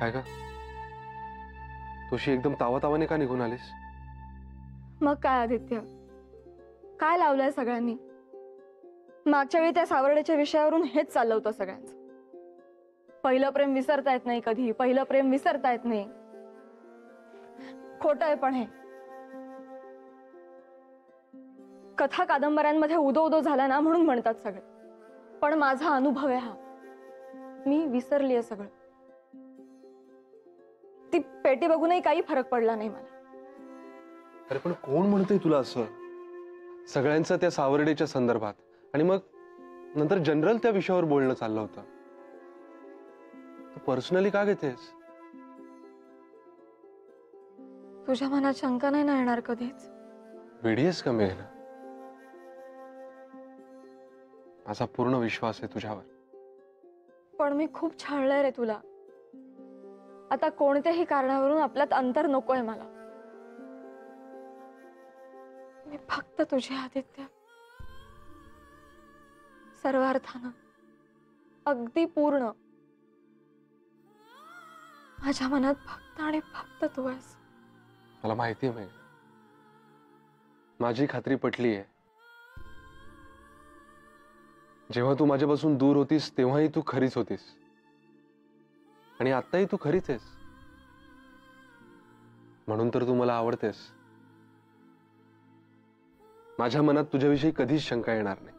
काय का तुझी एकदम तावातावाने का निघून आलीस? मग काय आदित्य, काय लावलंय सगळ्यांनी? मागच्या वेळी त्या सावर्डेच्या विषयावरून हेच चाललं होतं सगळ्यांचं. पहिलं प्रेम विसरता येत नाही कधी, पहिलं प्रेम विसरता येत नाही. खोटं आहे पण हे. कथा कादंबऱ्यांमध्ये उदो उदो झाला ना म्हणून म्हणतात सगळे, पण माझा अनुभव आहे हा. मी विसरलीये सगळं. ती पेटी बघूनही काही फरक पडला नाही मला. अरे पण कोण म्हणतंय तुला असं? सगळ्यांचं त्या सावर्डेच्या संदर्भात आणि मग नंतर जनरल त्या विषयावर बोलणं चाललं होतं. पर्सनली का घेतेस? तुझ्या मनात शंका नाही ना येणार कधीच? वेडीयेस का मेघना? माझा पूर्ण विश्वास आहे तुझ्यावर. पण मी खूप छळलंय रे तुला. आता कोणत्याही कारणावरून आपल्यात अंतर नकोय मला. मी फक्त तुझी आदित्य, सर्व अर्थानं, अगदी पूर्ण. माझ्या मनात फक्त आणि फक्त तू आहेस. मला माहिती आहे मेघना, माझी खात्री पटली आहे. जेव्हा तू माझ्यापासून दूर होतीस तेव्हाही तू खरीच होतीस आणि आत्ताही तू खरीच आहेस. म्हणून तर तू मला आवडतेस. माझ्या मनात तुझ्याविषयी कधीच शंका येणार नाही,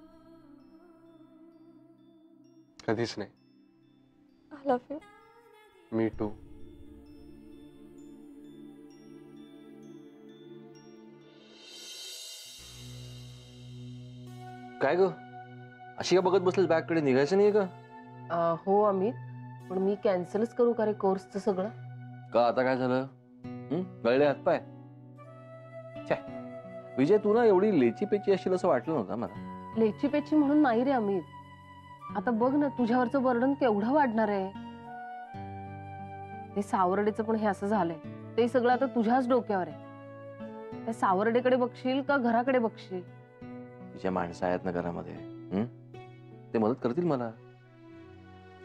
कधीच नाही. I love you. Me too. काय ग अशी का बघत बसलीस? बॅगकडे निघायचं नाही का? हो अमित, पण मी कॅन्सलच करू का रे कोर्सचं सगळं? का आता काय झालं? गळले हातपाय? विजय, तू ना एवढी लेची पेची असेल असं वाटलं नव्हतं मला. लेची पेची म्हणून नाही रे अमित. आता बघ ना, तुझ्यावरचं बर्डन केवढं वाढणार आहे. ते सावर्डेचं पण हे असं झालंय, ते सगळं आता तुझ्याच डोक्यावर आहे. त्या सावर्डेकडे बघशील का घराकडे बघशील? तिच्या माणसं आहेत ना घरामध्ये, ते मदत करतील मला.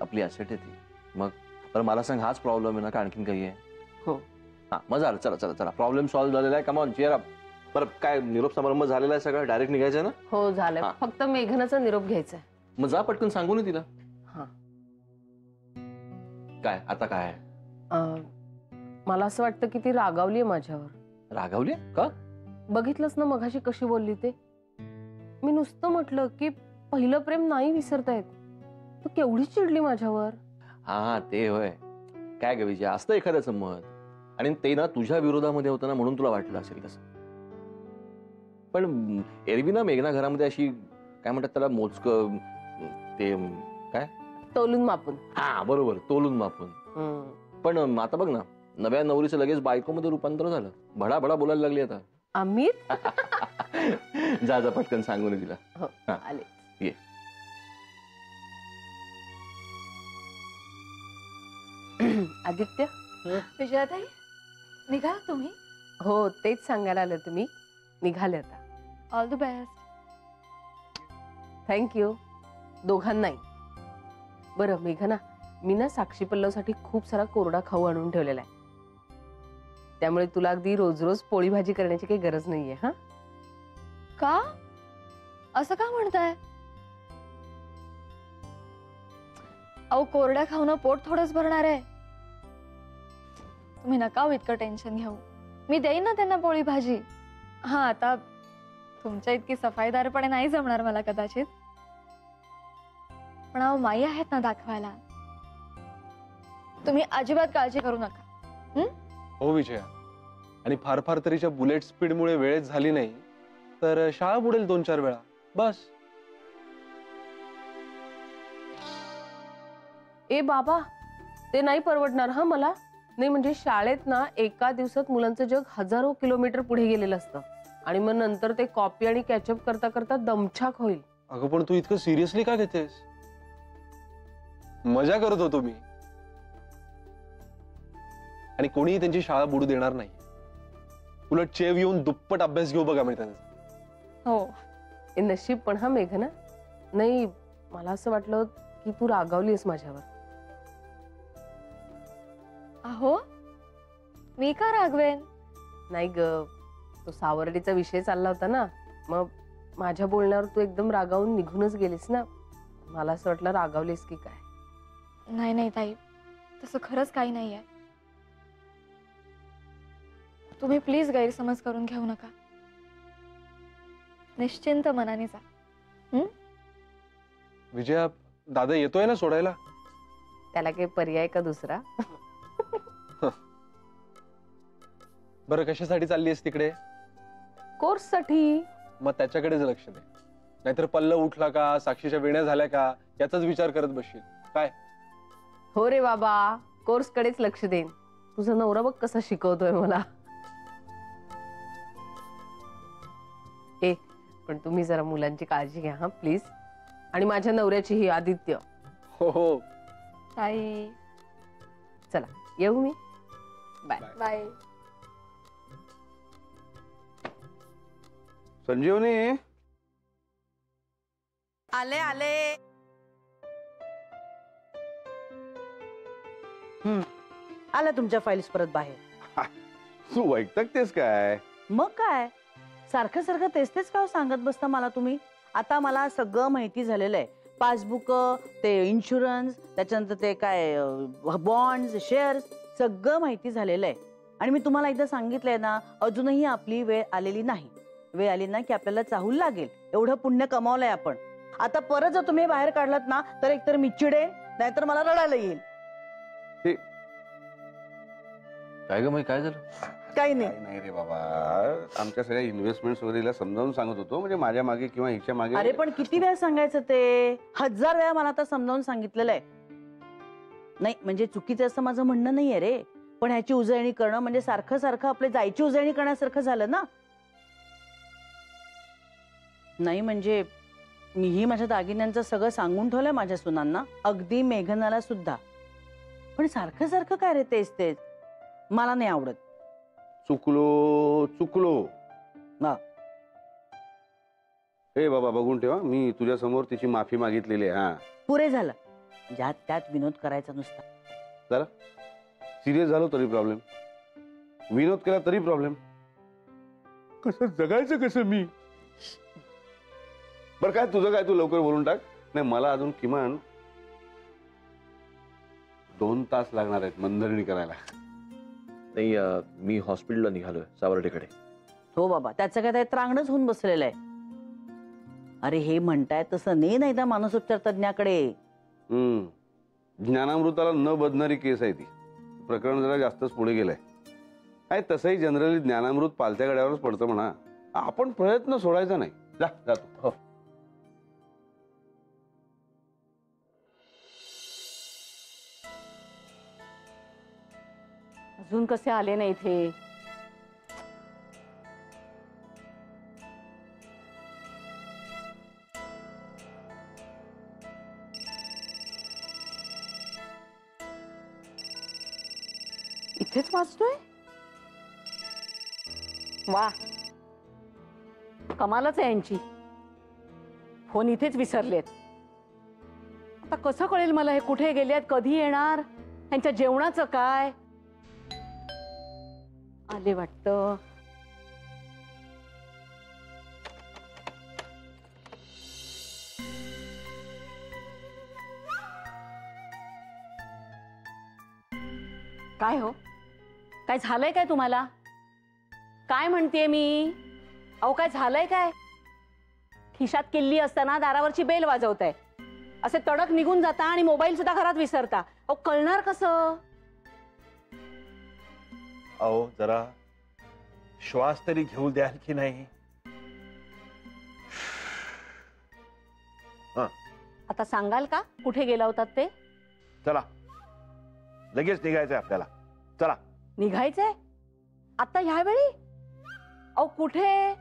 आपली ॲसेट आहे ती. मग तर मला सांग, हाच प्रॉब्लेम आहे ना का आणखीन काही आहे? हो. हा मग झालं, चला चला चला, प्रॉब्लेम सॉल्व्ह झालेला आहे. Come on cheer up. बरं, काय निरोप समारंभ झालेला आहे सगळं? डायरेक्ट निघायचं ना? हो झालंय, फक्त मेघनाचा निरोप घ्यायचा. मग जा पटकन, सांगू ना तिला. हा. काय आता काय? मला असं वाटतं की ती रागावलीये माझ्यावर. रागावली का? बघितलंस ना मघाशी कशी बोलली ते. मी नुसतं म्हटलं की पहिलं प्रेम नाही विसरता येत, तू केवढी चिडली माझ्यावर. हा ते होय. काय ग विजय, असतं एखाद्याचं मत आणि ते ना तुझ्या विरोधामध्ये होतं ना म्हणून तुला वाटलं असेल तसं. पण एरवी ना मेघना घरामध्ये अशी काय म्हणतात त्याला, मोजकं ते काय, तोलून मापून. हा बरोबर, तोलून मापून. पण आता बघ ना, नव्या नवरीचं लगेच बायकोमध्ये रूपांतर झालं. भडा भडा बोलायला लागली आता. अमित जा जा पटकन, सांगू नये तिला. हो, आले. ये. आदित्य. विजयाताई, निघा तुम्ही? हो, तेच सांगायला आलं तुम्ही. निघाले आता. All the best. थँक्यू दोघांनाही. बरं मेघना, मी ना साक्षी पल्लवसाठी खूप सारा कोरडा खाऊ आणून ठेवलेला आहे. त्यामुळे तुला अगदी रोज रोज पोळी भाजी करण्याची काही गरज नाहीये. हा का? असं का म्हणताय? अहो, कोरड्या खाऊन पोट थोडंच भरणार आहे. तुम्ही नका हो इतकं टेन्शन घेऊ. मी देईन ना त्यांना पोळी भाजी. हा, आता तुमच्या इतकी सफाईदारपणे नाही जमणार मला कदाचित, पण अहो माई आहेत ना दाखवायला. तुम्ही अजिबात काळजी करू नका. हो विजया, आणि फार फार तरीच्या बुलेट स्पीडमुळे वेळेत झाली नाही तर शाळा बुडेल 2-4 वेळा बस. ए बाबा, ते नाही परवडणार हा मला. नाही म्हणजे शाळेत ना एका दिवसात मुलांचं जग हजारो किलोमीटर पुढे गेलेलं असतं आणि मग नंतर ते कॉपी आणि कॅचअप करता करता दमछाक होईल. अगं पण तू इतकं सिरियसली का घेतेस? मजा करत होतो मी, आणि कोणीही त्यांची शाळा बुडू देणार नाही. उलट चेव येऊन दुप्पट अभ्यास घेऊ बघा मी त्यांचा. हो, हे नशीब पण हा मेघना. नाही, मला असं वाटलं की तू रागावलीस माझ्यावर. अहो मी का रागवेन? नाही ग, तो सावर्डीचा विषय चालला होता ना, मग माझ्या बोलण्यावर तू एकदम रागावून निघूनच गेलीस ना. मला असं वाटलं रागावलीस की काय. नाही नाही ताई, तसं खरंच काही नाहीये. तुम्ही प्लीज गैरसमज करून घेऊ नका. निश्चिंत मनाने जा. विजया, दादा येतोय ना सोडायला? त्याला काही पर्याय का दुसरा? बरं, कशासाठी चालली आहेस तिकडे? कोर्स साठी. मग त्याच्याकडेच लक्ष दे, नाहीतर पल्ल उठला का, साक्षीच्या वेण्या झाल्या का, याचाच विचार करत बसशील काय? हो रे बाबा, कोर्स कडेच लक्ष देईन. तुझा नवरा बघ कसा शिकवतोय मला. ए, पण तुम्ही जरा मुलांची काळजी घ्या हा प्लीज. आणि माझ्या नवऱ्याचीही, आदित्य. हो हो. ताई चला येऊ मी. बाय. बाय. संजीवनी, आले आले. आला तुमच्या फाईल्स परत बाहेर. तू वैतकतेस काय? मग काय, सारखं सारखं तेच तेच का सांगत बसता मला तुम्ही? आता मला सगळं माहिती झालेलं आहे. पासबुक, ते इन्शुरन्स, त्याच्यानंतर ते काय बॉन्ड्स, शेअर्स, सगळं माहिती झालेलं आहे. आणि मी तुम्हाला एकदा सांगितलंय ना, अजूनही आपली वेळ आलेली नाही. वेळ आली ना की आपल्याला चाहूल लागेल. एवढं पुण्य कमावलंय आपण. आता परत जर तुम्ही बाहेर काढलात ना, तर एकतर मी चिडेन, नाहीतर मला रडायला येईल. काय ग, मग काय झालं? काही नाही. काय नाही रे बाबा, आमच्या सगळ्या इन्व्हेस्टमेंट वगैरेला समजावून सांगत होतो, म्हणजे माझ्या मागे किंवा हिच्या मागे. अरे पण किती वेळा सांगायचं ते? 1000 वेळा मला आता समजावून सांगितलेलं आहे. नाही म्हणजे चुकीचं असं माझं म्हणणं नाहीये रे, पण ह्याची उजळणी करणं म्हणजे सारखं सारखं आपले जायची उजळणी करण्यासारखं झालं ना. नाही म्हणजे मीही माझ्या दागिन्यांचं सगळं सांगून ठेवलंय माझ्या सुनांना, अगदी मेघनाला सुद्धा. पण सारखं सारखं काय रे तेच तेच, मला नाही आवडत. चुकलो चुकलो ना. हे बाबा, बघून ठेवा, मी तुझ्या समोर तिची माफी मागितलेली आहे. हा, पुरे झालं. ज्यात त्यात विनोद करायचा नुसता. जरा सिरियस झालो तरी प्रॉब्लेम, विनोद केला तरी प्रॉब्लेम. कसं जगायचं कसं मी? बरं काय तुझं काय, तू लवकर बोलून टाक. नाही, मला अजून किमान 2 तास लागणार आहेत मंदरणी करायला. नाही, मी हॉस्पिटलला निघालोय सावर्डेकडे. हो बाबा, त्याचं काय त्रांगणच होऊन बसलेलं आहे. अरे हे म्हणताय तसं नाही त्या मानसोपचार तज्ञाकडे. ज्ञानामृताला न बदणारी केस आहे ती. प्रकरण जरा जास्तच पुढे गेलंय. आहे तसंही जनरली ज्ञानामृत पालत्या गड्यावरच पडतं म्हणा. आपण प्रयत्न सोडायचा नाही. जातो. हो. अजून कसे आले नाही इथे? इथेच वाचतोय. वा, कमालच आहे यांची. फोन इथेच विसरलेत. आता कसं कळेल मला हे कुठे गेलेत, कधी येणार, त्यांच्या जेवणाचं काय? आले वाटतं. काय हो, काय झालंय काय तुम्हाला? काय म्हणतेय मी? अहो काय झालंय काय? खिशात किल्ली असताना दारावरची बेल वाजवताय, असे तडक निघून जाता आणि मोबाईल सुद्धा घरात विसरता. अहो कळणार कसं? अहो जरा श्वास तरी घेऊ द्याल की नाही? आता सांगाल का कुठे गेला होतात ते? चला, लगेच निघायचंय आपल्याला. चला. निघायचंय आता ह्यावेळी? अहो कुठे?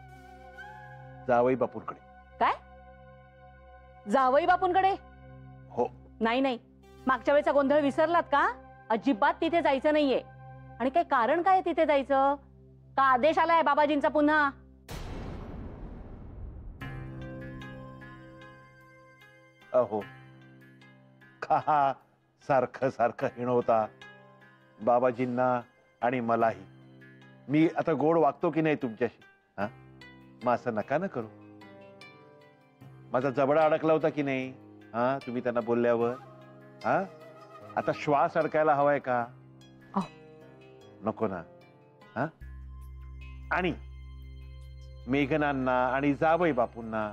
जावई बापूंकडे. काय? जावई बापूंकडे? हो. नाही नाही, मागच्या वेळेचा गोंधळ विसरलात का? अजिबात तिथे जायचं नाहीये. आणि काही कारण काय तिथे जायचं? का आदेश आलाय बाबाजींचा पुन्हा? अहो का सारखं सारखं हिणवता? बाबाजींना आणि मलाही. मी आता गोड वागतो की नाही तुमच्याशी? हा, मग असं नका ना करू. माझा जबडा अडकला होता की नाही? हा, तुम्ही त्यांना बोलल्यावर. हा, आता श्वास अडकायला हवाय का? नको ना. हा, आणि मेघनांना आणि जावई बापूंना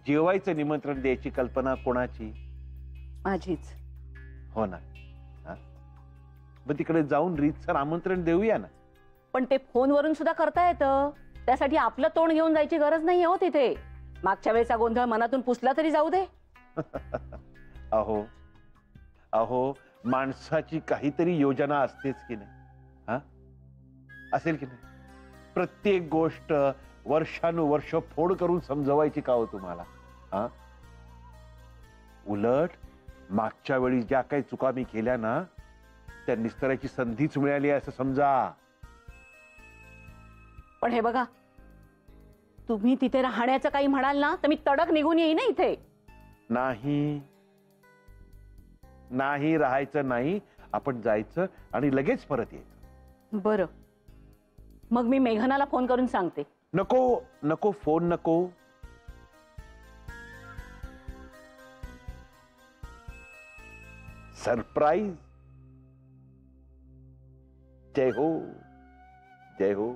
जेवायचं निमंत्रण द्यायची कल्पना कोणाची? माझीच. हो ना. हा? मग तिकडे जाऊन रीतसर आमंत्रण देऊया ना. पण ते फोनवरून सुद्धा करता येतं. त्यासाठी आपलं तोंड घेऊन जायची गरज नाही हो तिथे. मागच्या वेळेचा गोंधळ मनातून पुसला तरी जाऊ दे. अहो अहो, माणसाची काहीतरी योजना असतेच की नाही? हा, असेल की नाही? प्रत्येक गोष्ट वर्षानुवर्ष फोड करून समजवायची का हो तुम्हाला? हा, उलट मागच्या वेळी ज्या काही चुका मी केल्या ना, त्या निस्तरायची संधीच मिळाली असं समजा. पण हे बघा, तुम्ही तिथे राहण्याचं काही म्हणाल ना तर मी तडक निघून येईन इथे. नाही नाही, राहायचं नाही. आपण जायचं आणि लगेच परत यायचं. बरं, मग मी मेघनाला फोन करून सांगते. नको नको, फोन नको. सरप्राईज. जय हो, जय हो.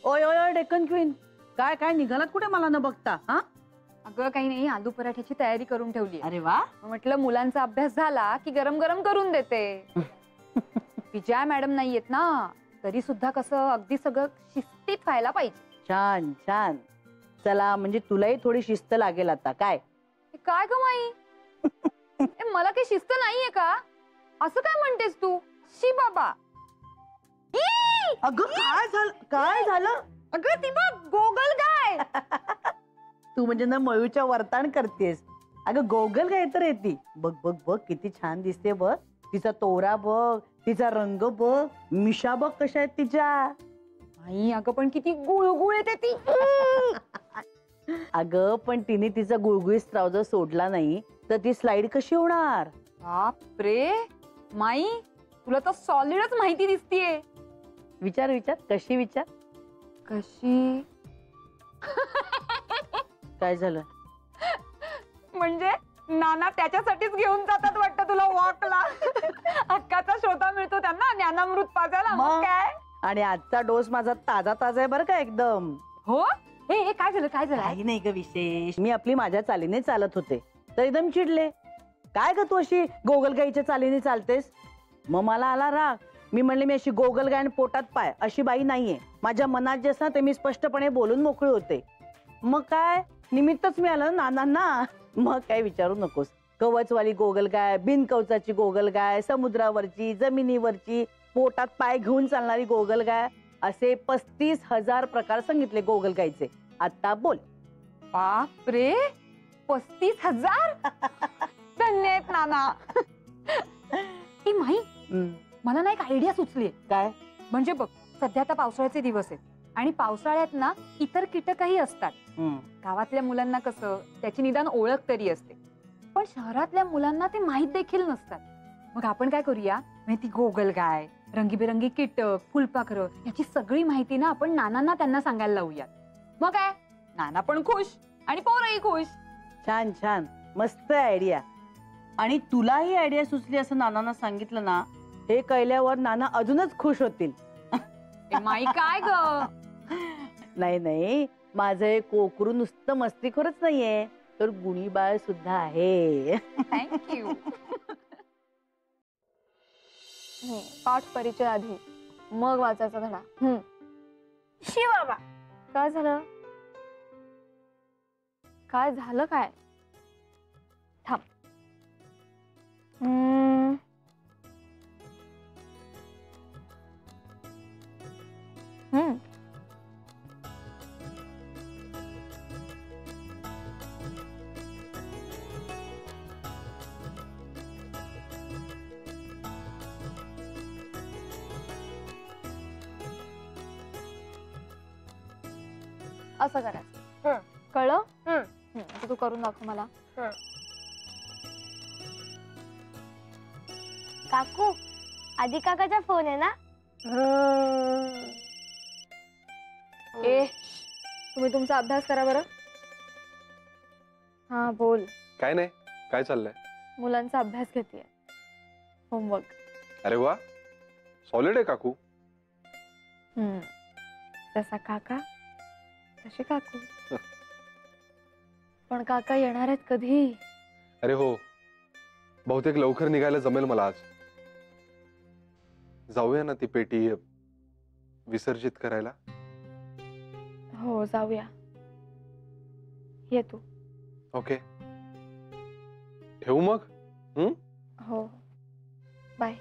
ओय ओय ओय, डेक्कन क्वीन, काय काय निघालात कुठे मला न बघता? हा, अगं काही नाही, आलू पराठ्याची तयारी करून ठेवली. अरे वा. म्हटलं मुलांचा अभ्यास झाला की गरम गरम करून देते. विजया मॅडम नाहीयेत ना, तरी सुद्धा कसं अगदी सगळं शिस्तीत व्हायला पाहिजे. छान छान. चला, म्हणजे तुलाही थोडी शिस्त लागेल आता. काय काय ग माई, मला काही शिस्त नाहीये का? असं काय म्हणतेस तू? शी बाबा. अगं काय झालं? काय झालं? अगं ती बघ, गोगल गाय. तू म्हणजे ना मयूच्या वर्तान करतेस. अगं गोगल गाय तर येते. बघ बघ बघ, किती छान दिसते बघ. तिचा तोरा बघ, तिचा रंग बघ, मिशा बघ कशा आहेत तिच्या. आई अगं पण किती गुळगुळ येते ती. अगं पण तिने तिचा गुळगुळीत स्त्राव जर सोडला नाही तर ती स्लाइड कशी होणार? बापरे माई, तुला तर सॉलिडच माहिती दिसतीये. विचार विचार, कशी विचार. कशी? काय झालं? म्हणजे नाना त्याच्यासाठीच घेऊन जातात वाटतं तुला वॉकला. हक्काचा शोधा मिळतो त्यांना ज्ञानामृत पाजायला. मग मग? काय? आणि आजचा डोस माझा ताजा ताजा आहे बरं का एकदम. हो, हे काय झालं? काय झालं? काही नाही ग विशेष. मी आपली माझ्या चालीने चालत होते तर एकदम चिडले. काय ग तू अशी गोगलगाईच्या चालीने चालतेस? मग मला आला राग. मी म्हणले मी अशी गोगलगाय आणि पोटात पाय अशी बाई नाहीये. माझ्या मनात जे असं ते मी स्पष्टपणे बोलून मोकळे होते. मग काय निमित्तच मिळालं नानांना. मग काय विचारू नकोस. कवचवाली गोगलगाय, बिनकवचाची गोगलगाय, समुद्रावरची, जमिनीवरची, पोटात पाय घेऊन चालणारी गोगलगाय, असे 35,000 प्रकार सांगितले गोगलगायचे. आता बोल. बापरे, 35,000. धन्य आहेत नाना. ए माई, मला ना एक आयडिया सुचलीये. काय? म्हणजे बघ, सध्या आता पावसाळ्याचे दिवस आहेत आणि पावसाळ्यात ना इतर कीटकही असतात. गावातल्या मुलांना कसं त्याची निदान ओळख तरी असते, पण शहरातल्या मुलांना ते माहित देखील नसतात. मग आपण काय करूया, म्हणजे ती गोगलगाय, रंगीबेरंगी कीटक, फुलपाखरं याची सगळी माहिती ना आपण नानांना त्यांना सांगायला लावूयात. मग काय, नाना पण खुश आणि पोरही खुश. छान छान, मस्त आयडिया. आणि तुलाही आयडिया सुचली असं नानांना सांगितलं ना, हे कळल्यावर नाना अजूनच खुश होतील. माई काय ग? नाही नाही, माझं हे कोकरू नुसतं मस्तीखोरच नाहीये, तर गुणीबाळ सुद्धा आहे. थँक्यू. पाठ परिचय आधी, मग वाचायचा धडा. शी बाबा, काय झालं? काय झालं? काय थांब. असं करायचं. कळलं? आता तू करून दाखव मला. काकू आधी काकाचा फोन आहे ना? ए तुम्ही तुमचा अभ्यास करा बरं. हा बोल. काय नाही, काय चाललंय? मुलांचा अभ्यास घेतेय, होमवर्क. अरे वा, सॉलिड आहे काकू. जसा काका तसे काकू. पण काका येणार आहेत कधी? अरे हो, बहुतेक लवकर निघायला जमेल मला आज. जाऊया ना ती पेटी विसर्जित करायला. हो जाऊया, ये तू. ओके, ठेवू मग. हो, बाय.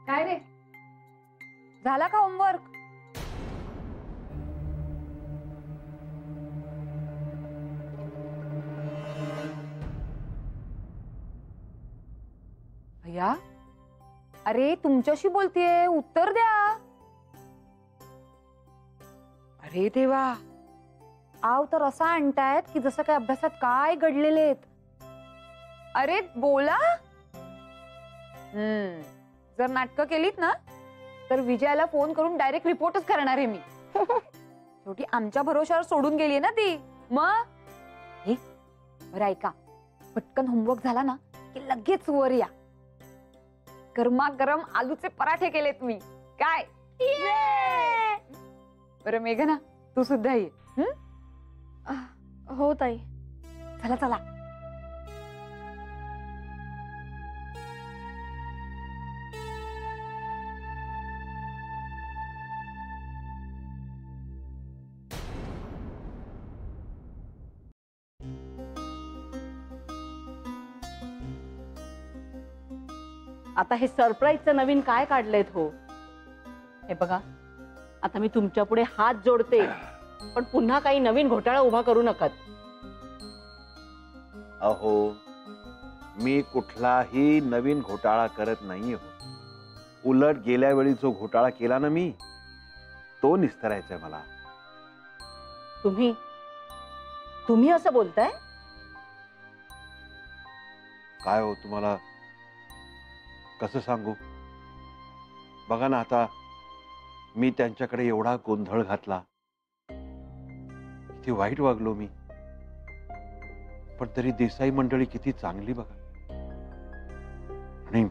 काय रे, झाला का होमवर्क? भैया, अरे तुमच्याशी बोलतेय, उत्तर द्या. अरे देवा, आव तर असा आणतायत की जसं काय अभ्यासात काय घडलेले आहेत. अरे बोला. जर नाटकं केलीत ना तर विजयाला फोन करून डायरेक्ट रिपोर्टच करणार आहे मी. शेवटी आमच्या भरोशावर सोडून गेली ना ती. मग बरं ऐका, पटकन होमवर्क झाला ना की लगेच वर या. गरमागरम आलूचे पराठे केलेत मी. काय बरं मेघना, तू सुद्धा ये. हो ताई. चला चला. आता हे सरप्राईजचं नवीन काय काढलेत हो? हे बघा, आता मी तुमच्या पुढे हात जोडते, पण पुन्हा काही नवीन घोटाळा उभा करू नका. अहो, मी कुठलाही नवीन घोटाळा करत नाही हो. उलट गेल्या वेळी जो घोटाळा केला ना मी, तो निस्तरायचा आहे मला. तुम्ही असं बोलताय? काय हो, तुम्हाला कसं सांगू? बघा ना, आता मी त्यांच्याकडे एवढा गोंधळ घातला, किती वाईट वागलो मी. पण तरी देसाई मंडळी किती चांगली बघा. आणि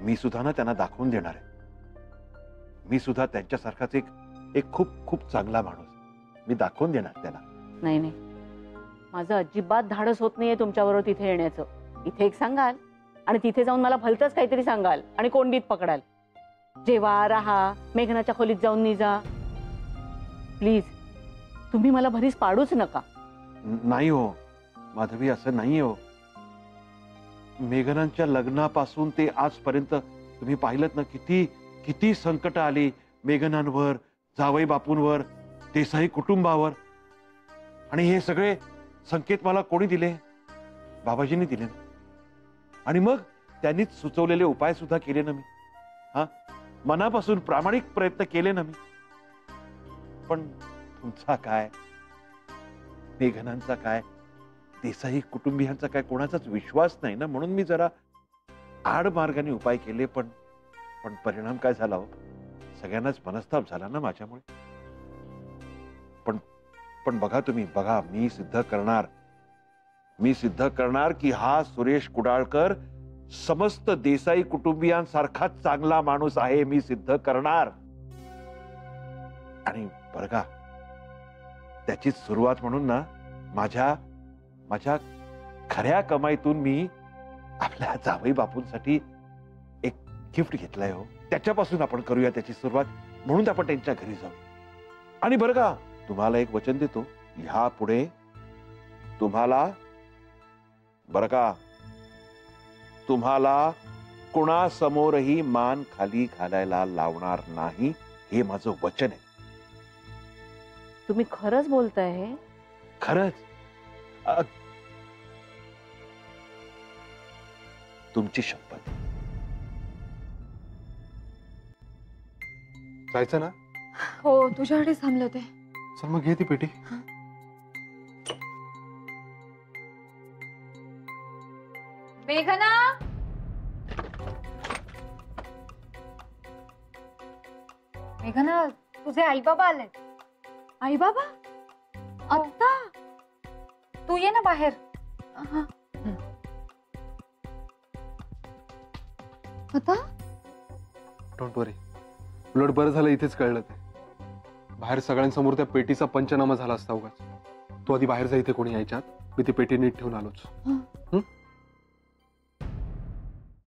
मी सुद्धा ना त्यांना दाखवून देणार आहे. मी सुद्धा त्यांच्यासारखाच एक खूप खूप चांगला माणूस. मी दाखवून देणार त्याला. नाही नाही, माझं अजिबात धाडस होत नाहीये तुमच्याबरोबर तिथे येण्याचं. इथे एक सांगाल आणि तिथे जाऊन मला भलतंच काहीतरी सांगाल आणि कोंडीत पकडाल. जेवा, राहा, मेघनाच्या खोलीत जाऊन निजा. प्लीज, तुम्ही मला भरीस पाडूच नका. नाही हो माधवी, असं नाही हो. मेघनांच्या लग्नापासून ते आजपर्यंत तुम्ही पाहिलं ना, किती किती संकट आली मेघनांवर, जावई बापूंवर, देसाई कुटुंबावर. आणि हे सगळे संकेत मला कोणी दिले? बाबाजींनी दिले ना. आणि मग त्यांनीच सुचवलेले उपाय सुद्धा केले ना मी. मनापासून प्रामाणिक प्रयत्न केले ना मी. पण तुमचा काय, मेघनांचा काय, देसाई कुटुंबियांचा काय, कोणाचाच विश्वास नाही ना. म्हणून मी जरा आड मार्गाने उपाय केले. पण परिणाम काय झाला हो? सगळ्यांनाच मनस्ताप झाला ना माझ्यामुळे. पण बघा तुम्ही, बघा, मी सिद्ध करणार की हा सुरेश कुडाळकर समस्त देसाई कुटुंबियांसारखाच चांगला माणूस आहे. मी सिद्ध करणार. आणि बरं का, त्याची सुरुवात म्हणून ना माझ्या खऱ्या कमाईतून मी आपल्या जावई बापूंसाठी एक गिफ्ट घेतलंय हो. त्याच्यापासून आपण करूया त्याची सुरुवात. म्हणून आपण त्यांच्या घरी जाऊ. आणि बरं का, तुम्हाला एक वचन देतो, ह्या पुढे तुम्हाला, बरं का, तुम्हाला कुणासमोरही मान खाली घालायला लावणार नाही. हे माझं वचन आहे. तुम्ही खरंच बोलताय हे? खरंच. तुमची शपथ. जायचं ना? हो तुझ्यासाठीच थांबले होते. चल मग घे ती पेटी. मेघना, मेघना, तुझे आई बाबा आले. आई बाबा आत्ता? तू ये ना बाहेर. आता डोंट वरी. उलट बरं झालं इथेच कळलं ते. बाहेर सगळ्यांसमोर त्या पेटीचा पंचनामा झाला असता उगाच. तू आधी बाहेर जा, इथे कोणी यायच्यात. मी ती पेटी नीट ठेवून आलोच.